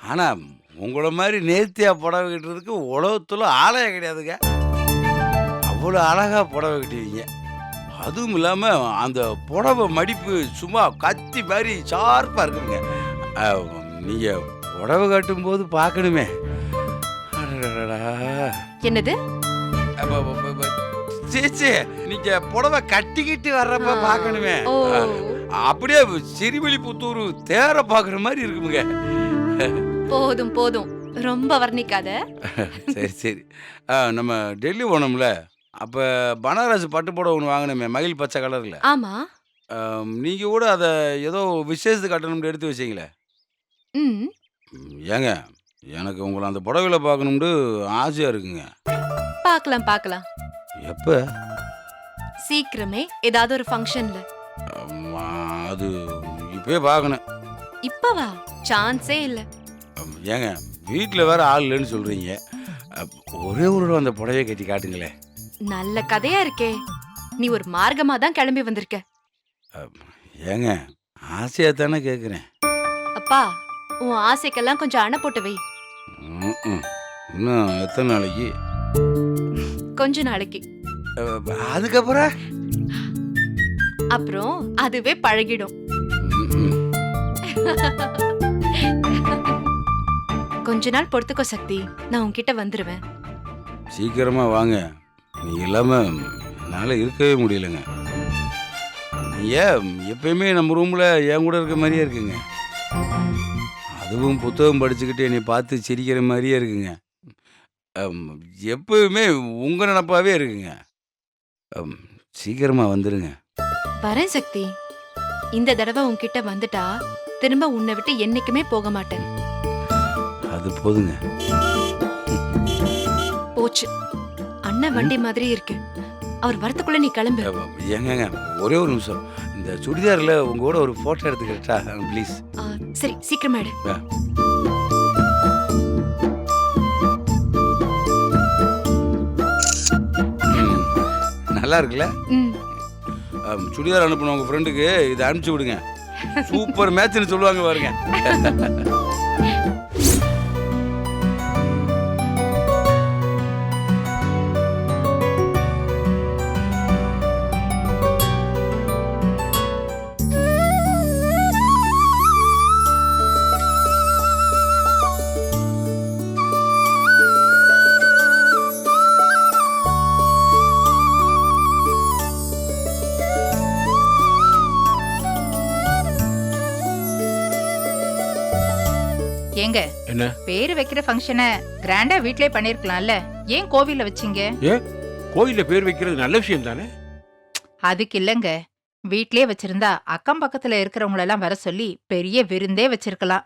ஆனால் உங்களை மாதிரி நேர்த்தியாக புடவை கட்டுறதுக்கு உலகத்தில் ஆளையே கிடையாதுங்க. அவ்வளோ அழகாக புடவை கட்டுவீங்க. அதுவும் இல்லாமல் அந்த புடவை மடிப்பு சும்மா கத்தி மாதிரி ஷார்ப்பாக இருக்குங்க. நீங்கள் புடவை கட்டும்போது பார்க்கணுமே. என்னது? சேச்சே, நீங்க புடவை கட்டிக்கிட்டு வர்றப்ப பார்க்கணுமே. ஓ. அப்படியே சிறுவிழி புத்தூர் தேர பார்க்குற மாதிரி இருக்குமுங்க. போதும் போதும், ரொம்ப வர்ணிக்காத. சரி சரி. நம்ம டெல்லி போனோம்ல, அப்போ பனாரஸ் பட்டு புடவை ஒன்று வாங்கினோமே, மயில் பச்சை கலரில். ஆமா. நீங்கள் கூட அதை ஏதோ விசேஷத்துக்கு கட்டணும்னு எடுத்து வச்சிங்களே. ம். ஏங்க, எனக்கு உங்களை அந்த புடவையில் பார்க்கணும்னு ஆசையாக இருக்குங்க. பார்க்கலாம் பார்க்கலாம். எப்போ? சீக்கிரமே ஏதாவது ஒரு ஃபங்க்ஷன்ல. அது இப்போயே பார்க்கணும். இப்பவா? சான்ஸே இல்ல. ஏங்க, வீட்டில் வேற ஆள் இல்லைன்னு சொல்கிறீங்க. ஒரே ஒரு அந்த புடவையை கட்டி காட்டுங்களேன். நல்ல கதையா இருக்கே. நீ ஒரு மார்க்கமா தான் கிளம்பி வந்திருக்க. ஏங்க, ஆசையாக தானே கேட்குறேன். அப்பா, உன் ஆசைக்கெல்லாம் கொஞ்சம் அணை போட்டு வை. இன்னும் எத்தனை நாளைக்கு? கொஞ்ச நாளைக்கு. அதுக்கப்புறம் அப்புறம் அதுவே பழகிடும். கொஞ்ச நாள் பொறுத்துக்கோ சக்தி, நான் உன்கிட்ட வந்துருவேன். சீக்கிரமா வாங்க. நீ இல்லாம என்னால இருக்கவே முடியலங்க. நீங்க எப்பயுமே நம்ம ரூம்ல என் கூட இருக்க மாதிரியே இருக்குங்க. அதுவும் புத்தகம் படிச்சுக்கிட்டு என்னை பார்த்து சிரிக்கிற மாதிரியே இருக்குங்க. எப்பவுமே உங்க நினப்பாவே இருக்குங்க. சீக்கிரமா வந்துருங்க. வரேன் சக்தி. இந்த தடவை உன்கிட்ட வந்துட்டா திரும்ப உன்னை விட்டு என்னைக்குமே போக மாட்டேன். அது போதுங்க. போச்சு. அண்ணன் வண்டி மாதிரி இருக்கு. அவர் வரத்துக்குள்ள நீ கிளம்பு. ஏங்க, ஒரே ஒரு நிமிஷம். இந்த சுடிதார்ல உங்க கூட ஒரு போட்டோ எடுத்துக்கிட்டா ப்ளீஸ். சரி, சீக்கிரமா எடு. நல்லா இருக்குல்ல? சுடிதார் அனுப்பின உங்க ஃப்ரெண்டுக்கு இதை அனுப்பிச்சு விடுங்க. சூப்பர் மேட்ச்னு சொல்லுவாங்க பாருங்க. ஏங்க, என்ன பேரு வைக்கிற ஃபங்க்ஷனை கிராண்டா வீட்லயே பண்ணிருக்கலாம்ல, ஏன் கோவில்ல வச்சீங்க? கோயில்ல பேர் வைக்கிறது நல்ல விஷயம் தானே. அதுக்கு இல்லங்க, வீட்லயே வச்சிருந்தா அக்கம் பக்கத்துல இருக்கிறவங்க எல்லாம் வர சொல்லி பெரிய விருந்தே வச்சிருக்கலாம்.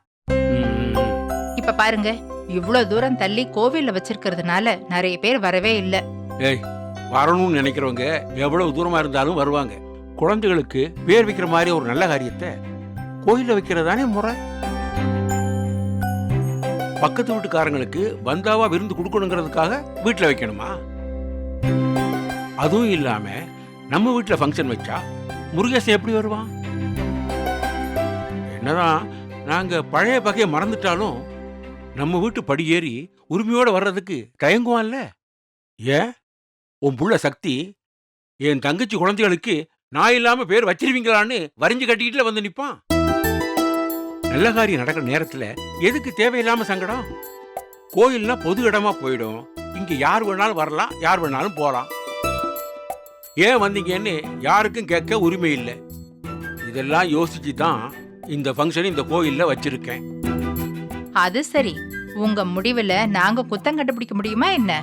இப்ப பாருங்க, இவ்வளவு தூரம் தள்ளி கோவில்ல வச்சிருக்கிறதுனால நிறைய பேர் வரவே இல்ல. வரணும்னு நினைக்கிறவங்க எவ்வளவு தூரமா இருந்தாலும் வருவாங்க. குழந்தைகளுக்கு பேர் வைக்கிற மாதிரி ஒரு நல்ல காரியத்தை கோயில்ல வைக்கிறதானே முறை. பக்கத்து வீட்டுக்காரங்களுக்கு வந்தாவா விருந்து கொடுக்கணுங்கிறதுக்காக வீட்டில் வைக்கணுமா? அதுவும் இல்லாம நம்ம வீட்டில் ஃபங்க்ஷன் வச்சா முருகேசன் எப்படி வருவான்? என்னதான் நாங்க பழைய பகையை மறந்துட்டாலும் நம்ம வீட்டு படியேறி உரிமையோட வர்றதுக்கு தயங்குவான்ல. ஏன் உன் புள்ள சக்தி என் தங்கச்சி குழந்தைகளுக்கு நான் இல்லாம பேர் வச்சிருவீங்களான்னு வரைஞ்சு கட்டிக்கிட்டுல வந்து நிப்பான். நல்ல காரியம் நடக்கிற நேரத்துல எதுக்கு தேவையில்லாம சங்கடம்? கோயில்னா பொது இடமா போயிடும். இங்க யார் வேணாலும் வரலாம், யார் வேணாலும் போலாம். ஏன் வந்தீங்கன்னு யாருக்கும் கேட்க உரிமை இல்லை. இதெல்லாம் யோசிச்சு தான் இந்த ஃபங்க்ஷன் இந்த கோயில்ல வச்சிருக்கேன். அது சரி, உங்க முடிவுல நாங்க குத்தம் கண்டுபிடிக்க முடியுமா என்ன?